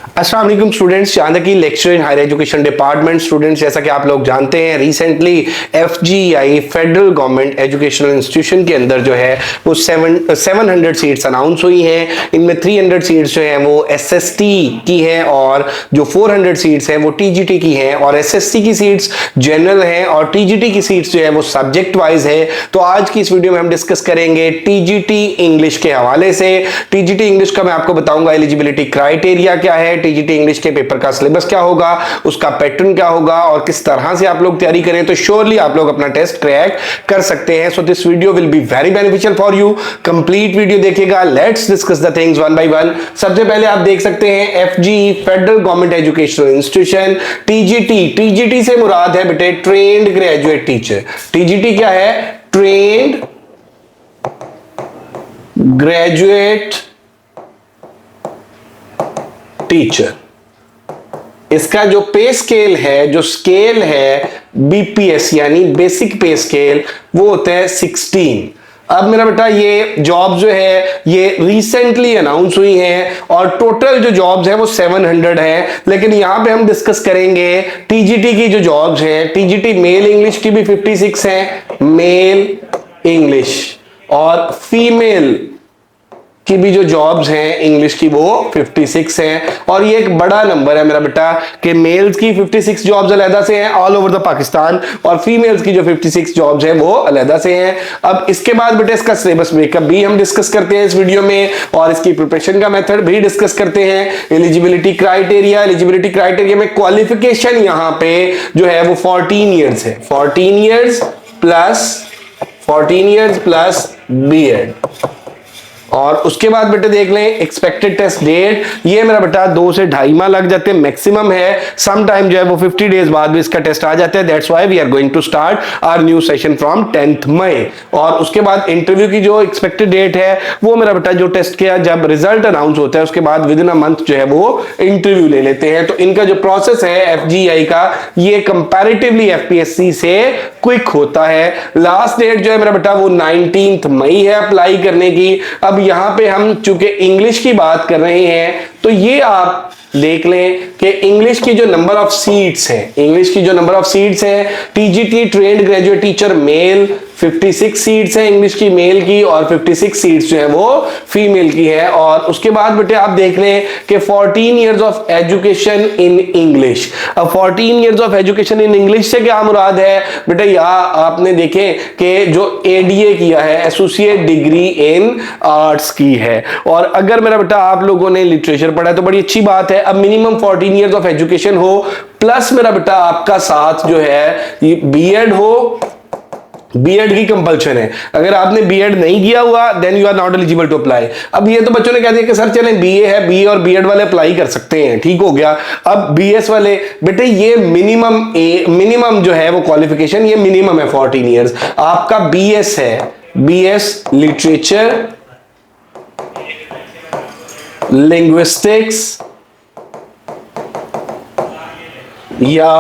अस्सलाम वालेकुम स्टूडेंट्स, चांदकी lecture in higher education department. Students, जैसा कि आप लोग जानते हैं, recently FGI federal government educational institution के अंदर जो है वो 700 सीट्स अनाउंस हुई हैं। इनमें 300 सीट्स जो है वो एसएसटी की हैं और जो 400 सीट्स हैं वो टीजीटी की हैं। और एसएसटी की सीट्स जनरल हैं और टीजीटी की सीट्स जो है वो सब्जेक्ट वाइज है। तो आज की इस वीडियो में हम डिस्कस करेंगे टीजीटी इंग्लिश के हवाले से। टीजीटी इंग्लिश का मैं आपको बताऊंगा एलिजिबिलिटी क्राइटेरिया क्या है, टीजीटी इंग्लिश के पेपर का सिलेबस क्या होगा, उसका पैटर्न क्या होगा और किस तरह से आप लोग तैयारी करें तो श्योरली आप लोग अपना टेस्ट क्रैक कर सकते हैं। So this video will be very beneficial for you. Complete video देखिएगा। Let's discuss the things one by one. सबसे पहले आप देख सकते हैं FG federal government educational institution TGT. TGT से मुराद है बेटे ट्रेन्ड ग्रेजुएट टीचर। टीजीटी क्या है? Trained graduate teacher. इसका जो पे स्केल है, जो स्केल है बीपीएस यानी बेसिक पे स्केल, वो होता है 16। अब मेरा बेटा ये जॉब जो है ये रिसेंटली अनाउंस हुई हैं और टोटल जो जॉब्स है वो 700 है। लेकिन यहां पे हम डिस्कस करेंगे टीजीटी की जो जॉब्स हैं। टीजीटी मेल इंग्लिश की भी 56 है, मेल इंग्लिश, और फीमेल की भी जो जॉब्स हैं इंग्लिश की वो 56 हैं। और ये एक बड़ा नंबर है मेरा बेटा कि मेल्स की 56 जॉब्स अलहदा से हैं ऑल ओवर द पाकिस्तान और फीमेल्स की जो 56 जॉब्स हैं वो अलहदा से हैं। अब इसके बाद बेटा इसका सिलेबस ब्रेकअप भी हम डिस्कस करते हैं इस वीडियो में और इसकी प्रिपरेशन का मेथड भी डिस्कस करते हैं। एलिजिबिलिटी क्राइटेरिया, एलिजिबिलिटी क्राइटेरिया में क्वालिफिकेशन यहां पे जो है वो 14 ईयर्स है। 14 ईयर्स प्लस बीएड। और उसके बाद बेटे देख लें एक्सपेक्टेड टेस्ट डेट। ये मेरा बेटा 2 से 2.5 माह लग जाते हैं मैक्सिमम है। सम टाइम जो है वो 50 डेज बाद भी इसका टेस्ट आ जाता है। That's why we are going to start our new session from 10th May. और उसके बाद इंटरव्यू की जो एक्सपेक्टेड डेट है वो मेरा बेटा जो टेस्ट किया जब रिजल्ट अनाउंस होता है उसके बाद विद इन अ मंथ जो है वो इंटरव्यू ले लेते हैं। तो इनका जो प्रोसेस है एफजीआई का ये कंपैरेटिवली एफपीएससी से क्विक होता है। लास्ट डेट जो है मेरा बेटा वो 19th मई है अप्लाई करने की। अब यहां पे हम चूंकि इंग्लिश की बात कर रहे हैं तो ये आप देख लें कि इंग्लिश की जो नंबर ऑफ सीट्स हैं, इंग्लिश की जो नंबर ऑफ सीट्स हैं, TGT trained graduate teacher male 56 seats हैं इंग्लिश की मेल की और 56 सीट्स जो है वो फीमेल की है। और उसके बाद बेटे आप देख रहे हैं कि 14 years of education in English. अब 14 years of education in English से क्या मुराद है बेटे? यहाँ आपने देखें कि जो एडीए किया है, एसोसिएट डिग्री इन आर्ट्स की है। और अगर मेरा बेटा आप लोगों ने लिटरेचर पढ़ा है तो बड़ी अच्छी बात है। अब मिनिमम 14 इयर्स ऑफ एजुकेशन हो प्लस मेरा बेटा आपका साथ जो है बीएड हो। बीएड की कंपल्शन है। अगर आपने बीएड नहीं किया हुआ then you are not eligible to apply. अब ये तो बच्चों ने कह दिया कि सर चलें बीए है, बीए और बीएड वाले अप्लाई कर सकते हैं, ठीक हो गया। अब बीएस वाले बेटे ये मिनिमम जो है वो क्वालिफिकेशन ये मिनिमम है 14 इयर्स। आपका बीएस है, बीएस लिटरेचर, लिंग्विस्टिक्स या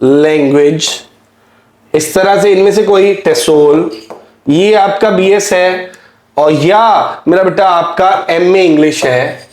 लैंग्वेज, इस तरह से इनमें से कोई टेसोल, ये आपका बीएस है। और या मेरा बेटा आपका एमए इंग्लिश है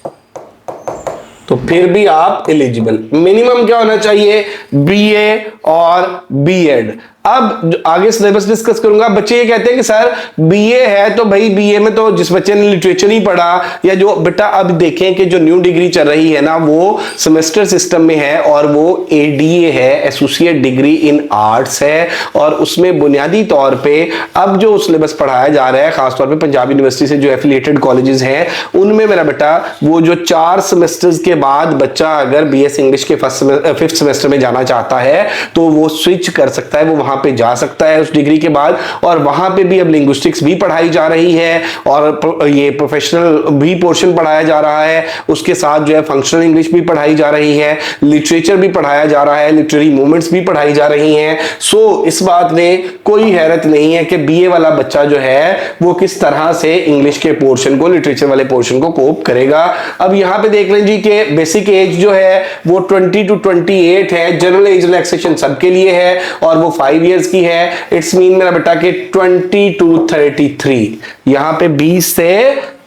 तो फिर भी आप एलिजिबल। मिनिमम क्या होना चाहिए? बीए और बीएड। अब आगे सिलेबस डिस्कस करूंगा। बच्चे ये कहते हैं कि सर बीए है तो भाई बीए में तो जिस बच्चे ने लिटरेचर ही पढ़ा या जो बेटा, अब देखें कि जो न्यू डिग्री चल रही है ना वो सेमेस्टर सिस्टम में है और वो एडीए है, एसोसिएट डिग्री इन आर्ट्स है। और उसमें बुनियादी तौर पे अब जो सिलेबस पढ़ाया जा रहा है खासतौर पे पंजाब यूनिवर्सिटी से जो एफिलिएटेड कॉलेजेस हैं उनमें मेरा बेटा वो जो 4 सेमेस्टर्स के बाद बच्चा अगर बीएस इंग्लिश के 5th सेमेस्टर में जाना चाहता है तो वो स्विच कर सकता है, वो वहां पे जा सकता है उस डिग्री के बाद। और वहां पे भी अब लिंग्विस्टिक्स भी पढ़ाई जा रही है और ये प्रोफेशनल भी पोर्शन पढ़ाया जा रहा है। उसके साथ जो है फंक्शनल इंग्लिश भी पढ़ाई जा रही है, लिटरेचर भी पढ़ाया जा रहा है, लिटरेरी मूवमेंट्स भी पढ़ाई जा रही हैं। सो इस बात में कोई हैरत नहीं है कि बीए वाला बच्चा जो है वो किस तरह से इंग्लिश के पोर्शन को, लिटरेचर वाले पोर्शन को कोप करेगा। अब यहां पे देख लीजिए कि बेसिक एज जो है वो 20 to 28 है। जनरल एज रिलैक्सेशन सबके लिए है और वो 5 इयर्स की है। इट्स मीन मेरा बेटा कि 20 to 33, यहां पे 20 से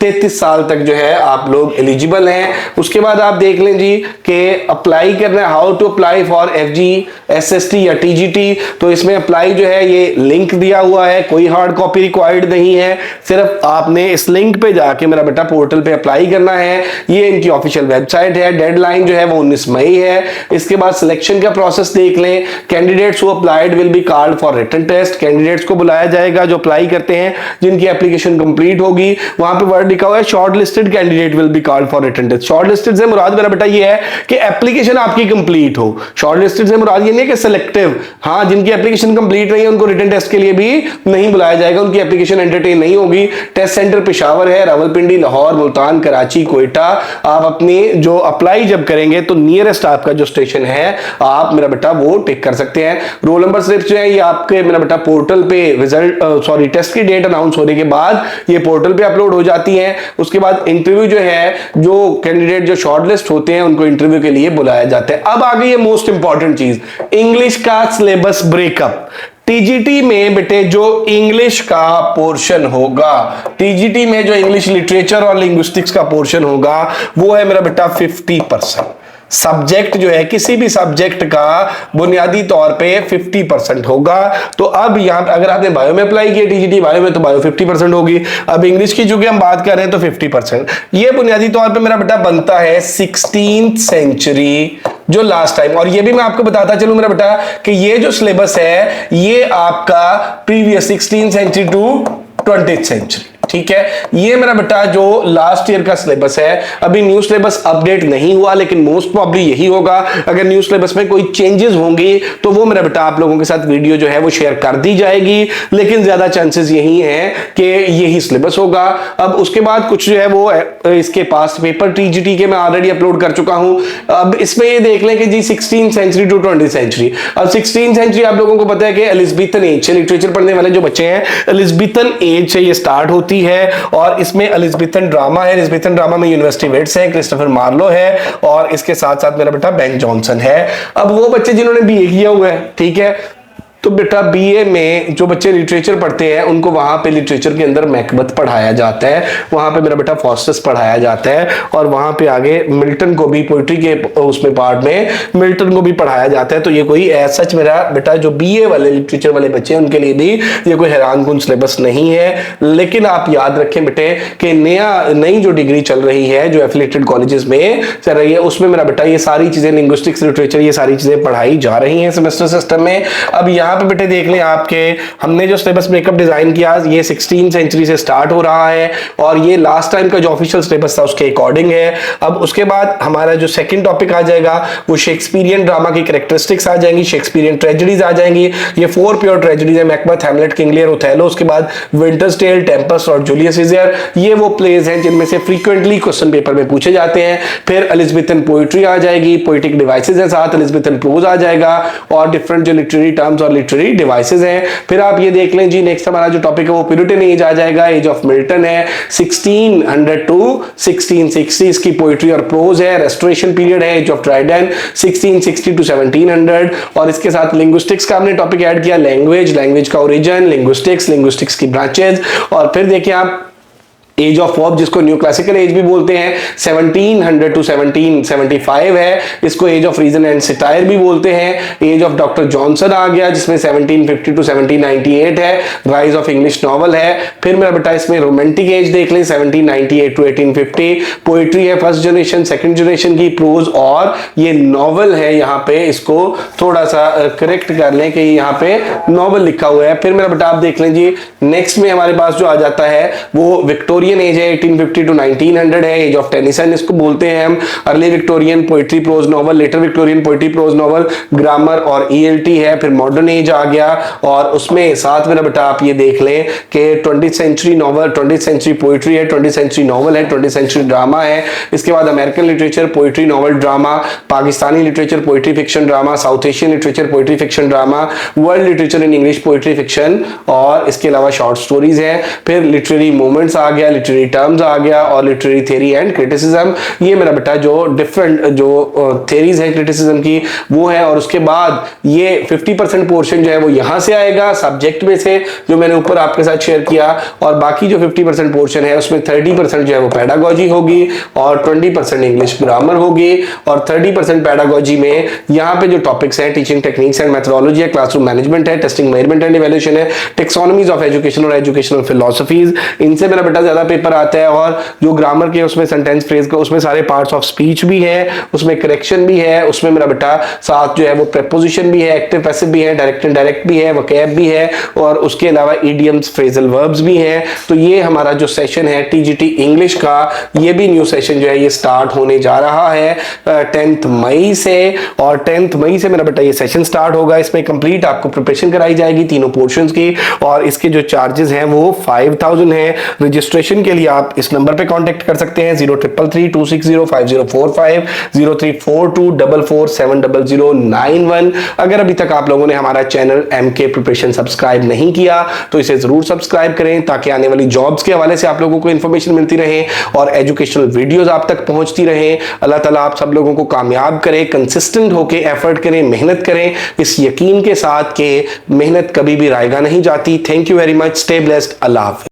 33 साल तक जो है आप लोग एलिजिबल हैं। उसके बाद आप देख लें जी कि अप्लाई करना है, how to apply for FG SST या TGT। तो इसमें अप्लाई जो है ये लिंक दिया हुआ है, कोई हार्ड कॉपी रिक्वायर्ड नहीं है, सिर्फ आपने इस लिंक पे जाके मेरा बेटा पोर्टल पे अप्लाई करना है। ये इनकी ऑफिशियल वेबसाइट है। डेडलाइन जो है वो 19 मई है। इसके बाद सिलेक्शन का प्रोसेस देख लें। Candidates who applied will be called for written test. Candidates को बुलाया जाएगा जो अप्लाई करते हैं, जिनकी एप्लीकेशन कंप्लीट होगी। वहां पे वर्ड लिखा हुआ है shortlisted candidate will be called for written test. Shortlisted से मुराद मेरा बेटा ये है कि एप्लीकेशन आपकी कंप्लीट हो। शॉर्ट लिस्टेड से मुराद ये नहीं कि सिलेक्टिव, हाँ जिनकी एप्लीकेशन कंप्लीट नहीं है उनको रिटन टेस्ट के लिए भी नहीं बुलाया जाएगा, उनकी एप्लीकेशन एंटरटेन नहीं होगी। टेस्ट सेंटर पेशावर है, रावलपिंडी, लाहौर, मुल्तान, कराची, कोयटा। आप अपनी जो अप्लाई जब करेंगे तो नियरेस्ट आपका जो स्टेशन है आप मेरा बेटा वो टिक कर सकते हैं। रोल नंबर स्लिप जो है ये आपके मेरा बेटा पोर्टल पे रिजल्ट टेस्ट की डेट अनाउंस होने के बाद ये पोर्टल पे अपलोड हो जाती है। उसके बाद इंटरव्यू जो है, जो कैंडिडेट जो शॉर्टलिस्ट होते हैं उनको इंटरव्यू के लिए बुलाया जाता है। अब आ गई है मोस्ट इंपॉर्टेंट चीज, इंग्लिश का सिलेबस ब्रेकअप। टीजीटी में बेटे जो इंग्लिश का पोर्शन होगा, टीजीटी में जो इंग्लिश लिटरेचर और लिंग्विस्टिक्स का पोर्शन होगा वो है मेरा बेटा 50%। सब्जेक्ट जो है किसी भी सब्जेक्ट का बुनियादी तौर पे 50% होगा। तो अब यहां अगर आपने बायो में अप्लाई किया टीजीटी बायो में तो बायो 50% होगी। अब इंग्लिश की चूंकि हम बात कर रहे हैं तो 50%। ये बुनियादी तौर पे मेरा बेटा बनता है 16th सेंचुरी जो लास्ट टाइम। और ये भी मैं आपको बताता चलूं मेरा बेटा कि ये जो सिलेबस है ये आपका previous 16th century to 20th century, ठीक है। ये मेरा बेटा जो लास्ट ईयर का सिलेबस है, अभी न्यू सिलेबस अपडेट नहीं हुआ लेकिन मोस्ट प्रॉब्ली यही होगा। अगर न्यू सिलेबस में कोई चेंजेस होंगी तो वो मेरा बेटा आप लोगों के साथ वीडियो जो है वो शेयर कर दी जाएगी, लेकिन ज्यादा चांसेस यही हैं कि यही सिलेबस होगा। अब उसके बाद कुछ जो है वो इसके पास पेपर टीजीटी के मैं ऑलरेडी अपलोड कर चुका हूं। अब इसमें ये देख लें कि जी 16th century to 20th century. अब 16th सेंचुरी आप लोगों को पता है कि एलिजाबेथन एज से लिटरेचर पढ़ने वाले जो बच्चे हैं एलिजाबेथन एज से ये स्टार्ट होती है। और इसमें एलिजाबेथन ड्रामा है, एलिजाबेथन ड्रामा में यूनिवर्सिटी वेट्स है, क्रिस्टोफर मार्लो है और इसके साथ साथ मेरा बेटा बेन जॉनसन है। अब वो बच्चे जिन्होंने बीए किया हुआ है, ठीक है, तो बेटा बीए में जो बच्चे लिटरेचर पढ़ते हैं उनको वहां पे लिटरेचर के अंदर मैकबथ पढ़ाया जाता है, वहां पे मेरा बेटा फॉस्टस पढ़ाया जाता है और वहां पे आगे मिल्टन को भी पोइट्री के उसमें पार्ट में मिल्टन को भी पढ़ाया जाता है। तो ये कोई ऐसा सच मेरा बेटा जो बीए वाले लिटरेचर वाले बच्चे हैं उनके लिए भी ये कोई हैरानकुन सिलेबस नहीं है। लेकिन आप याद रखें बेटे कि नई जो डिग्री चल रही है जो एफिलिएटेड कॉलेजेस में चल रही है उसमें मेरा बेटा ये सारी चीजें लिंग्विस्टिक्स लिटरेचर ये सारी चीजें पढ़ाई जा रही हैं सेमेस्टर सिस्टम में। अब यहाँ पे बेटे देख लें आपके हमने जो सिलेबस ब्रेकअप डिजाइन किया ये 16th सेंचुरी से स्टार्ट हो रहा है और ये लास्ट टाइम का जो ऑफिशियल सिलेबस था उसके अकॉर्डिंग है। अब उसके बाद हमारा जो सेकंड टॉपिक आ जाएगा वो शेक्सपियरियन ड्रामा की कैरेक्टरिस्टिक्स आ जाएंगी, शेक्सपियरियन ट्रेजेडीज आ जाएंगी। ये 4 प्योर ट्रेजेडीज है, Macbeth, Hamlet, King Lear, Othello. उसके बाद विंटर्स टेल, टेम्पेस्ट और जूलियस सीजर। ये वो प्लेज हैं जिनमें से फ्रीक्वेंटली क्वेश्चन पेपर में पूछे जाते हैं। फिर एलिजाबेथन पोइट्री आ जाएगी, पोएटिक डिवाइसेस है साथ, एलिजाबेथन प्रोज आ जाएगा और डिफरेंट जो लिटरेरी टर्म्स और लिटरेरी डिवाइसेस हैं। फिर आप ये देख लें जी नेक्स्ट हमारा जो टॉपिक है वो प्यूरिटन एज आ जाएगा, एज ऑफ मिल्टन है, 1600 टू 1660 इसकी पोइट्री और प्रोज है। रेस्टोरेशन पीरियड है, एज ऑफ ट्राइडेन 1660 टू 1700 और इसके साथ लिंग्विस्टिक्स का हमने टॉपिक ऐड किया, लैंग्वेज का ओरिजिन, लिंग्विस्टिक्स की ब्रांचेज। और फिर देखिए आप एज ऑफ वर्ब जिसको न्यू क्लासिकल एज भी बोलते हैं 1700 टू 1775 है, इसको age of reason and satire भी बोलते हैं। एज ऑफ डॉक्टर जॉनसन आ गया जिसमें 1750 टू 1798 है, राइज ऑफ इंग्लिश नॉवल है। फिर मेरा बेटा इसमें रोमांटिक एज देख लें 1798 टू 1850। पोइट्री है फर्स्ट जनरेशन सेकंड जनरेशन की, प्रोज और ये नॉवल है, यहाँ पे इसको थोड़ा सा करेक्ट कर लें कि यहाँ पे नॉवल लिखा हुआ है। फिर मेरा बेटा आप देख लें जी नेक्स्ट में हमारे पास जो आ जाता है वो विक्टोरियन एज है 1850 टू 1900 है, एज ऑफ टेनिसन इसको बोलते हैं हम। Early Victorian poetry prose novel, later Victorian poetry prose novel, grammar और ईएलटी है। फिर मॉडर्न एज आ गया और उसमें साथ में बेटा आप ये देख लें कि 20th century novel, 20th century poetry है, 20th सेंचुरी नॉवल है, 20th सेंचुरी ड्रामा है। इसके बाद American literature poetry novel drama, Pakistani literature poetry fiction drama, south Asian literature poetry fiction drama, world literature in English poetry fiction और इसके अलावा short stories है। फिर लिटरेरी मूवमेंट्स आ गया लिटरेरी टर्म्स आ गया और लिटरेरी थ्योरी एंड क्रिटिसिज्म। ये मेरा बेटा जो डिफरेंट जो थ्योरीज है क्रिटिसिज्म की वो है। और उसके बाद ये 50% पोर्शन जो है वो यहां से आएगा सब्जेक्ट में से, जो मैंने ऊपर आपके साथ शेयर किया, और बाकी जो 50% पोर्शन है उसमें 30% जो है वो पेडागोजी होगी और 20% इंग्लिश ग्रामर होगी। और 30% पेडागोजी में यहाँ पे जो टॉपिक्स हैं टीचिंग टेक्निक्स एंड मेथोडोलॉजी है, क्लासरूम मैनेजमेंट है, टेस्टिंग मेजरमेंट एंड इवैल्यूएशन है, टेक्सोनॉमीज ऑफ एजुकेशन और एजुकेशनल फिलॉसफीज, इनसे मेरा बेटा ज्यादा पेपर आता है। और जो ग्रामर के उसमें सेंटेंस फ्रेज का उसमें सारे पार्ट्स ऑफ स्पीच भी है, उसमें करेक्शन भी है, उसमें मेरा बेटा साथ जो है वो प्रेपोजिशन भी है, एक्टिव पैसिव भी है, डायरेक्ट इनडायरेक्ट भी है, वोकैब भी है, और उसके अलावा इडियम्स फ्रेजल वर्ब्स भी हैं। तो ये हमारा जो सेशन है टीजीटी इंग्लिश का, ये भी न्यू सेशन जो है ये स्टार्ट होने जा रहा है 10th मई से। और 10th मई से मेरा बेटा ये सेशन स्टार्ट होगा। इसमें कंप्लीट आपको प्रिपरेशन कराई जाएगी तीनों पोर्शंस की, और इसके जो चार्जेस हैं वो 5000 हैं। रजिस्ट्रेशन के लिए आप इस नंबर पे कांटेक्ट कर सकते हैं 0333260545 0342447091। अगर अभी तक आप लोगों ने हमारा चैनल एमके प्रिपरेशन सब्सक्राइब नहीं किया तो इसे जरूर सब्सक्राइब करें, ताकि आने वाली जॉब्स के हवाले से आप लोगों को इंफॉर्मेशन मिलती रहे और एजुकेशनल वीडियोस आप तक पहुंचती रहे। अल्लाह ताला आप सब लोगों को कामयाब करे, कंसिस्टेंट होके एफर्ट करें, मेहनत करें, इस यकीन के साथ कि मेहनत कभी भी रायगा नहीं जाती। Thank you very much, stay blessed, अल्लाह हाफिज़।